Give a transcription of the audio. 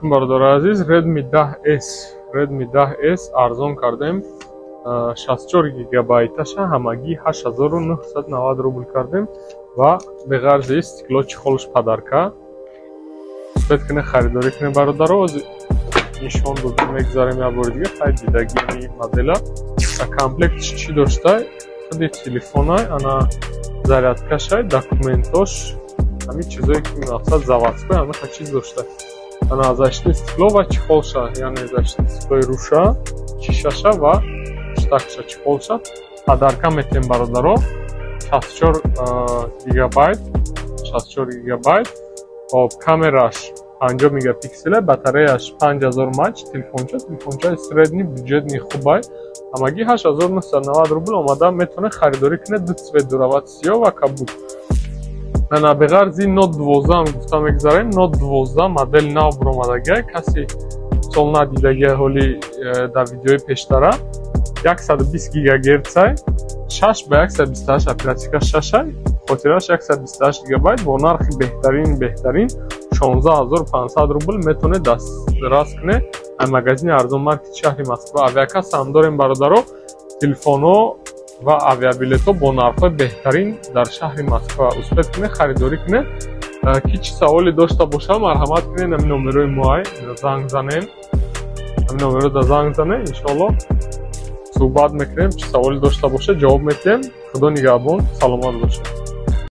Бардор азиз, Redmi 10S арзон кардем, 64 гигабайташа, ҳамагӣ 8990 рубл кардем ва беғарзи стекло чихолш падарка. Успед кине харидорӣ кине бародаро, нишон мегзарем я бори дига, хай дидагии модела. Комплектш чӣ доштай? Худи телефонай, ана зарядкашай, документош, ҳамин чизое ки мақсад заводской, ҳамаша чиз доштай. Ана защитное стекло ва чихолша, яъне защитное стеклои руша, шишаша ва штакша чихолша. Падарка метем бародаро, 64 гигабайт, камераш 50 мегапикселе, батареяш 5000 мач, телефонча средний бюджетный хубай. Ҳамагӣ 8990 рубл омада, метавоне харидорӣ кине, ду цвет дуравад, сиёҳ ва кабуд. Ана беғарзи Note 12 гуфта мегзарем, Note 12 модель нав буромадагия, каси сол надидагия ҳоли дар видеои пештара 120 гигагерцай, 6 ба 128 оперативка шашай, хотираш 128 гигабайт бо нархи беҳтарин 16500 рубл метавоне дастрас кине. Магазини арзон маркет шаҳри Москва авиакасса ҳам дорем бародаро, телефонҳо ва авиабилетҳо бо нархҳои беҳтарин дар шаҳри Москва. Успед кине харидорӣ кине. Ки чӣ саволе дошта боша, марҳамат кине, ҳамин номерои моай занг занем, ҳамин номерода занг зане, иншоалло суҳбат мекунем. Чӣ саволе дошта боша ҷавоб медиҳем. Худо нигаҳбон, саломат бошед.